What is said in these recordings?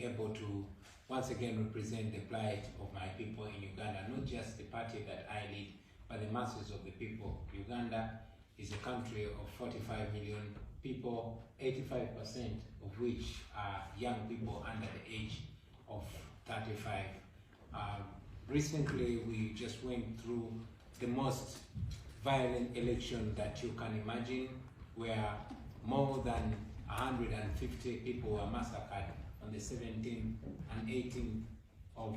be able to once again represent the plight of my people in Uganda, not just the party that I lead, but the masses of the people. Uganda is a country of 45 million people, 85% of which are young people under the age of 35. Recently, we just went through the most violent election that you can imagine, where more than 150 people were massacred on the 17th and 18th of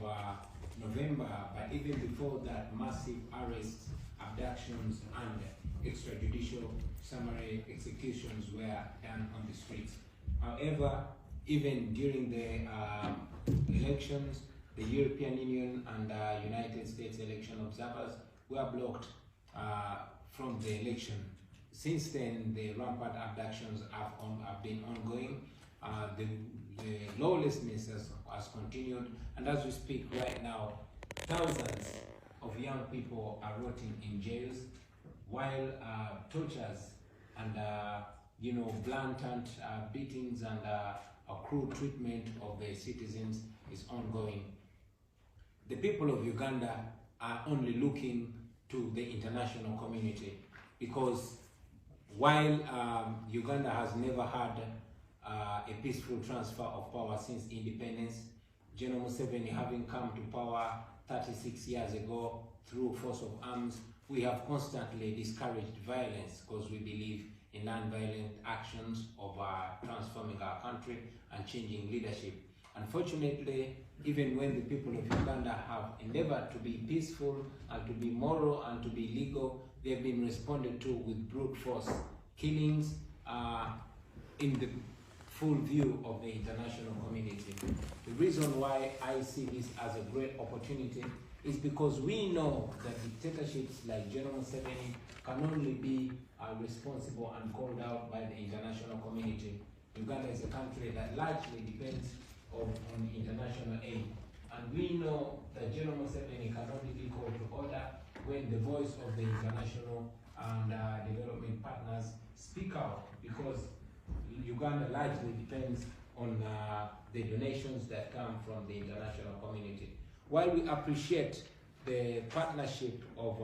November. But even before that, massive arrests, abductions, and extrajudicial summary executions were done on the streets. However, even during the elections, the European Union and United States election observers were blocked from the election. Since then, the rampant abductions have been ongoing. The lawlessness has continued, and as we speak right now, thousands of young people are rotting in jails, while tortures and blatant beatings and cruel treatment of the citizens is ongoing. The people of Uganda are only looking to the international community, because while Uganda has never had a peaceful transfer of power since independence, General Museveni having come to power 36 years ago through force of arms, we have constantly discouraged violence because we believe in non-violent actions of transforming our country and changing leadership. Unfortunately, even when the people of Uganda have endeavored to be peaceful and to be moral and to be legal, they have been responded to with brute force killings in the full view of the international community. The reason why I see this as a great opportunity is because we know that dictatorships like General Museveni can only be responsible and called out by the international community. Uganda is a country that largely depends on international aid. And we know that General Museveni can only be called to order when the voice of the international and development partners speak out, because Uganda largely depends on the donations that come from the international community. While we appreciate the partnership of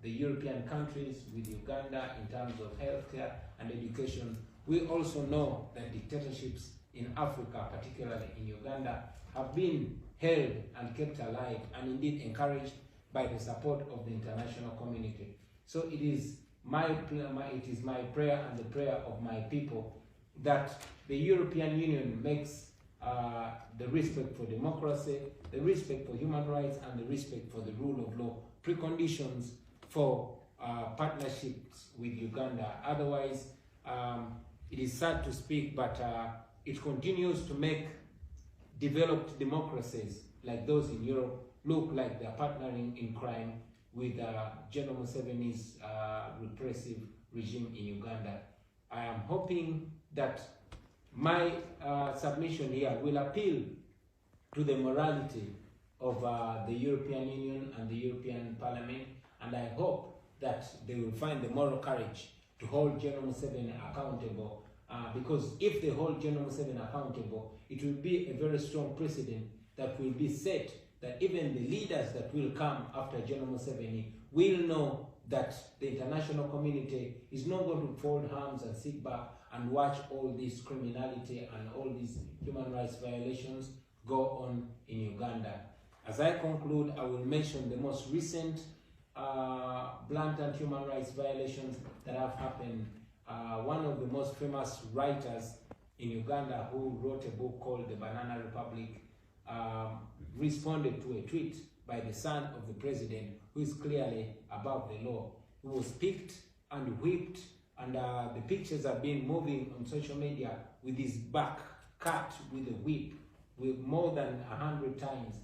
the European countries with Uganda in terms of healthcare and education, we also know that dictatorships in Africa, particularly in Uganda, have been held and kept alive and indeed encouraged by the support of the international community. So it is my prayer and the prayer of my people that the European Union makes the respect for democracy, the respect for human rights, and the respect for the rule of law preconditions for partnerships with Uganda. Otherwise, it is sad to speak, but it continues to make developed democracies like those in Europe look like they're partnering in crime with General Museveni's repressive regime in Uganda. I am hoping that my submission here will appeal to the morality of the European Union and the European Parliament, and I hope that they will find the moral courage to hold General Museveni accountable, because if they hold General Museveni accountable, it will be a very strong precedent that will be set, that even the leaders that will come after General Museveni will know that the international community is not going to fold arms and sit back and watch all this criminality and all these human rights violations go on in Uganda. As I conclude, I will mention the most recent blatant human rights violations that have happened. One of the most famous writers in Uganda, who wrote a book called The Banana Republic, responded to a tweet by the son of the president, who is clearly above the law. He was picked and whipped, and the pictures have been moving on social media with his back cut with a whip with more than 100 times.